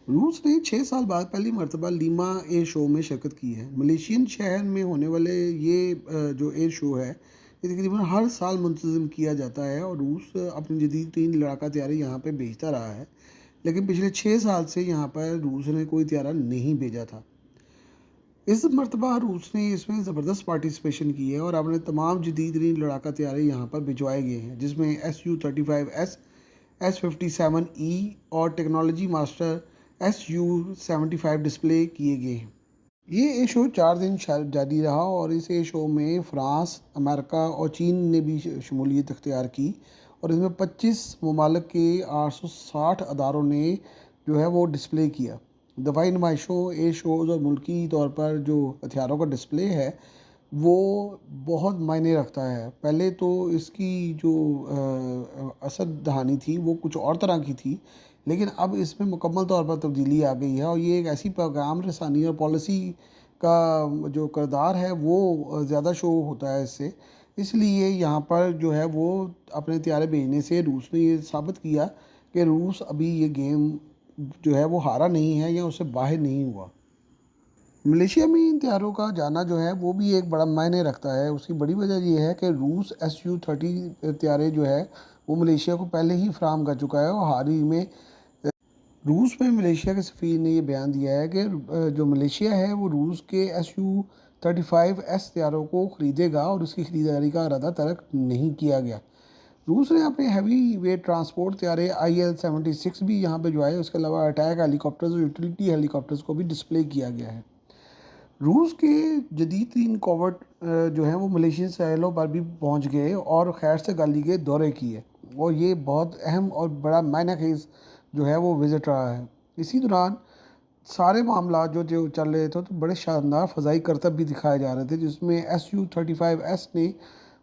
रूस ने 6 साल बाद पहली मर्तबा लीमा एयर शो में शिरकत की है। मलेशियन शहर में होने वाले ये जो एयर शो है, ये तकरीबन हर साल मुंतज़म किया जाता है और रूस अपनी जदीद तीन लड़ाका तैयारी यहाँ पे भेजता रहा है। लेकिन पिछले 6 साल से यहाँ पर रूस ने कोई तैयारा नहीं भेजा था। इस मरतबा रूस ने इसमें ज़बरदस्त पार्टिसिपेशन की है और अपने तमाम जदीद तीन लड़ाका तैयारे यहाँ पर भिजवाए गए हैं, जिसमें SU-35S, S-57E और टेक्नोलॉजी मास्टर SU-75 डिस्प्ले किए गए हैं। ये ए शो 4 दिन जारी रहा और इस ए शो में फ़्रांस, अमेरिका और चीन ने भी शमूलियत इख्तियार की और इसमें 25 ममालिक के 860 अदारों ने जो है वो डिस्प्ले किया। दफाई नुमाइशों, ए शोज़ और मुल्की तौर पर जो हथियारों का डिस्प्ले है वो बहुत मायने रखता है। पहले तो इसकी जो असद दहानी थी वो कुछ और तरह की थी, लेकिन अब इसमें मुकम्मल तौर पर तब्दीली आ गई है और ये एक ऐसी पैगाम रसानी और पॉलिसी का जो किरदार है वो ज़्यादा शो होता है इससे। इसलिए यहाँ पर जो है वो अपने तैयारे भेजने से रूस ने ये साबित किया कि रूस अभी ये गेम जो है वो हारा नहीं है या उससे बाहर नहीं हुआ। मलेशिया में इन तैयारों का जाना जो है वो भी एक बड़ा मायने रखता है। उसकी बड़ी वजह ये है कि रूस SU-30 तैयारे जो है वो मलेशिया को पहले ही फराहम कर चुका है और हाल ही में रूस में मलेशिया के सफ़ीर ने ये बयान दिया है कि जो मलेशिया है वो रूस के SU-35S तैयारों को ख़रीदेगा और उसकी ख़रीदारी का इरादा तर्क नहीं किया गया। रूस ने अपने हैवी वेट ट्रांसपोर्ट तैयारे IL-76 भी यहाँ भिजवाए। उसके अलावा अटैक हेलीकॉप्टर्स और यूटिलिटी हेलीकॉप्टर्स को भी डिस्प्ले किया गया है। रूस के जदीद तीन कॉवर्ट जो हैं वो मलेशियन साहिलों पर भी पहुंच गए और खैर से गाली के दौरे किए और ये बहुत अहम और बड़ा मायना खेज जो है वो विज़िट रहा है। इसी दौरान सारे मामला जो जो चल रहे थे तो बड़े शानदार फ़ज़ाई करतब भी दिखाए जा रहे थे, जिसमें SU-35S ने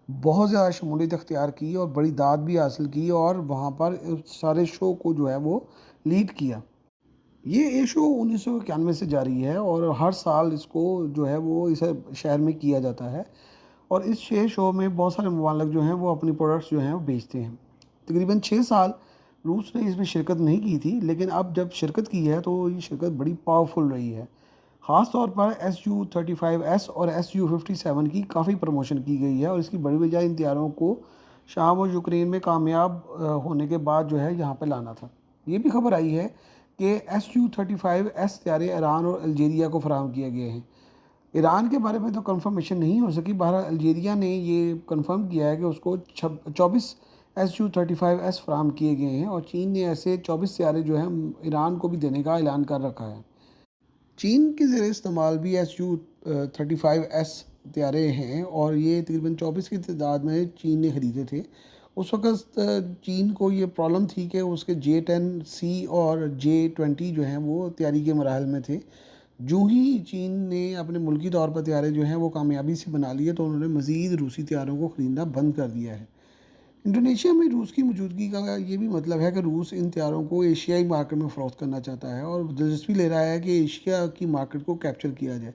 बहुत ज़्यादा शमूलियत अख्तियार की और बड़ी दाद भी हासिल की और वहाँ पर सारे शो को जो है वो लीड किया। ये ए शो 1991 से जारी है और हर साल इसको जो है वो इस शहर में किया जाता है और इस शो में बहुत सारे ममालिक जो हैं वो अपनी प्रोडक्ट्स जो हैं वो बेचते हैं। तकरीबन 6 साल रूस ने इसमें शिरकत नहीं की थी, लेकिन अब जब शिरकत की है तो ये शिरकत बड़ी पावरफुल रही है। ख़ास तौर पर SU-35S और SU-57 की काफ़ी प्रमोशन की गई है और इसकी बड़ी वजह इन तैयारों को शाम और यूक्रेन में कामयाब होने के बाद जो है यहाँ पर लाना था। ये भी खबर आई है कि SU-35S तैयारे ईरान और अल्जीरिया को फराहम किए गए हैं। ईरान के बारे में तो कंफर्मेशन नहीं हो सकी, बहरहाल अल्जीरिया ने ये कंफर्म किया है कि उसको 24 SU-35S फराहम किए गए हैं और चीन ने ऐसे 24 तैयारे जो हैं ईरान को भी देने का ऐलान कर रखा है। चीन के ज़ेर इस्तेमाल भी SU-35S तैयारे हैं और ये तकरीबन 24 की तादाद में चीन ने ख़रीदे थे। उस वक़्त चीन को ये प्रॉब्लम थी कि उसके J-10C और J-20 जो हैं वो तैयारी के मराहल में थे। जो ही चीन ने अपने मुल्की तौर पर तैयारे जो हैं वो कामयाबी से बना लिए तो उन्होंने मज़ीद रूसी तैयारों को ख़रीदना बंद कर दिया है। इंडोनेशिया में रूस की मौजूदगी का ये भी मतलब है कि रूस इन तैयारों को एशियाई मार्केट में फ़रोख्त करना चाहता है और दिलचस्पी ले रहा है कि एशिया की मार्केट को कैप्चर किया जाए।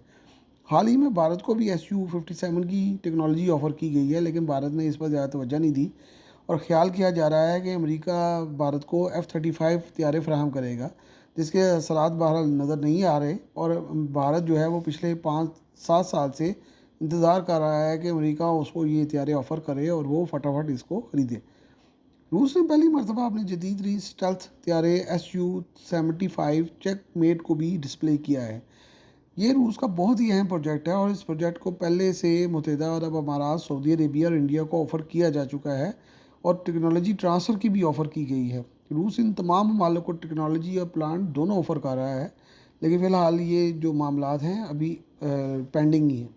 हाल ही में भारत को भी SU-57 की टेक्नोलॉजी ऑफ़र की गई है, लेकिन भारत ने इस पर ज़्यादा तवज्जो नहीं दी और ख़्याल किया जा रहा है कि अमेरिका भारत को F-35 तैयारे फराहम करेगा, जिसके असरात बहरहाल नज़र नहीं आ रहे और भारत जो है वो पिछले 5-7 साल से इंतज़ार कर रहा है कि अमेरिका उसको ये तैयारे ऑफ़र करे और वो फटाफट इसको ख़रीदे। रूस ने पहली मरतबा अपने जदीद स्टेल्थ तैयारे SU-75 चेकमेट को भी डिस्प्ले किया है। ये रूस का बहुत ही अहम प्रोजेक्ट है और इस प्रोजेक्ट को पहले से मुत्तहिदा अरब अमारात, सऊदी अरेबिया और इंडिया को ऑफ़र किया जा चुका है और टेक्नोलॉजी ट्रांसफ़र की भी ऑफ़र की गई है। रूस इन तमाम ममालिक को टेक्नोलॉजी और प्लांट दोनों ऑफ़र कर रहा है, लेकिन फ़िलहाल ये जो मामलात हैं अभी पेंडिंग ही हैं।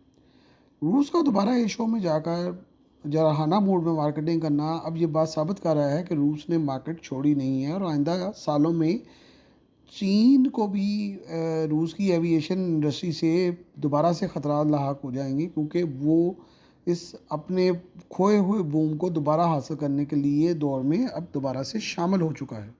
रूस का दोबारा ए शो में जाकर जराहाना मूड में मार्केटिंग करना अब ये बात साबित कर रहा है कि रूस ने मार्केट छोड़ी नहीं है और आइंदा सालों में चीन को भी रूस की एविएशन इंडस्ट्री से दोबारा से ख़तरात लाहक हो जाएंगे, क्योंकि वो इस अपने खोए हुए बूम को दोबारा हासिल करने के लिए दौर में अब दोबारा से शामिल हो चुका है।